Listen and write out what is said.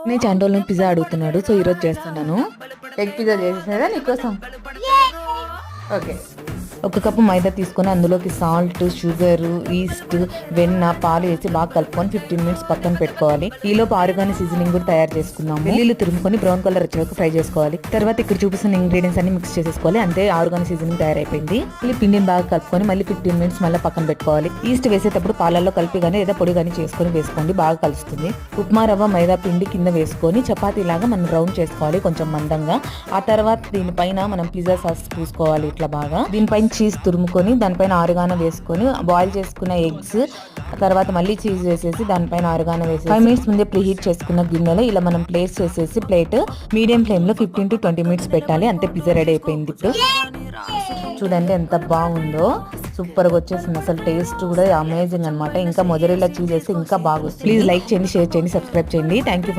నేను చాలా రోజుల నుంచి పిజ్జా అడుగుతున్నాడు, సో ఈరోజు చేస్తున్నాను. ఎగ్ పిజ్జా చేసేసారా నీకోసం? ఓకే. ఒక కప్పు మైదా తీసుకొని అందులోకి సాల్ట్, షుగర్, ఈస్ట్, వెన్న, పాలు వేసి బాగా కలుపుకొని 15 మినిట్స్ పక్కన పెట్టుకోవాలి. ఈలోపు ఆరుగాని సీజనింగ్ కూడా తయారు చేసుకుందాము. వెల్లుల్లి తురుముకొని బ్రౌన్ కలర్ వచ్చే వరకు ఫ్రై చేసుకోవాలి. తర్వాత ఇక్కడ చూపిస్తున్న ఇంగ్రీడియంట్స్ అన్ని మిక్స్ చేసేసుకోవాలి. అంతే ఆరుగాని సీజనింగ్ తయారైపోయింది. మళ్ళీ పిండిని బాగా కలుపుకొని మళ్ళీ 15 మినిట్స్ మళ్ళీ పక్కన పెట్టుకోవాలి. ఈస్ట్ వేసేటప్పుడు పాలల్లో కలిపి కానీ లేదా పొడి కానీ చేసుకొని వేసుకోండి, బాగా కలుస్తుంది. ఉప్మా రవ్వ, మైదా పిండి కింద వేసుకొని చపాతీ లాగా మనం రౌండ్ చేసుకోవాలి కొంచెం మందంగా. ఆ తర్వాత దీనిపైన మనం పిజ్జా సాస్ పూసుకోవాలి ఇట్లా బాగా. దీనిపైన చీజ్ తురుముకొని దానిపైన ఆరుగాన వేసుకొని బాయిల్ చేసుకున్న ఎగ్స్, తర్వాత మళ్ళీ చీజ్ వేసేసి దానిపైన ఆరుగాన వేసి 5 మినిట్స్ ముందే ప్రీహీట్ చేసుకున్న గిన్నెలో ఇలా మనం ప్లేస్ చేసేసి ప్లేట్ మీడియం ఫ్లేమ్ లో 15 to 20 మినిట్స్ పెట్టాలి. అంతే పిజ్జా రెడీ అయిపోయింది. ఇప్పుడు చూడండి ఎంత బాగుందో, సూపర్గా వచ్చేసింది. అసలు టేస్ట్ కూడా అమేజింగ్ అనమాట. ఇంకా మొజరెల్లా చీజ్ వేస్తే ఇంకా బాగుంది. ప్లీజ్ లైక్ చేయండి, షేర్ చేయండి, సబ్స్క్రైబ్ చేయండి. Thank you for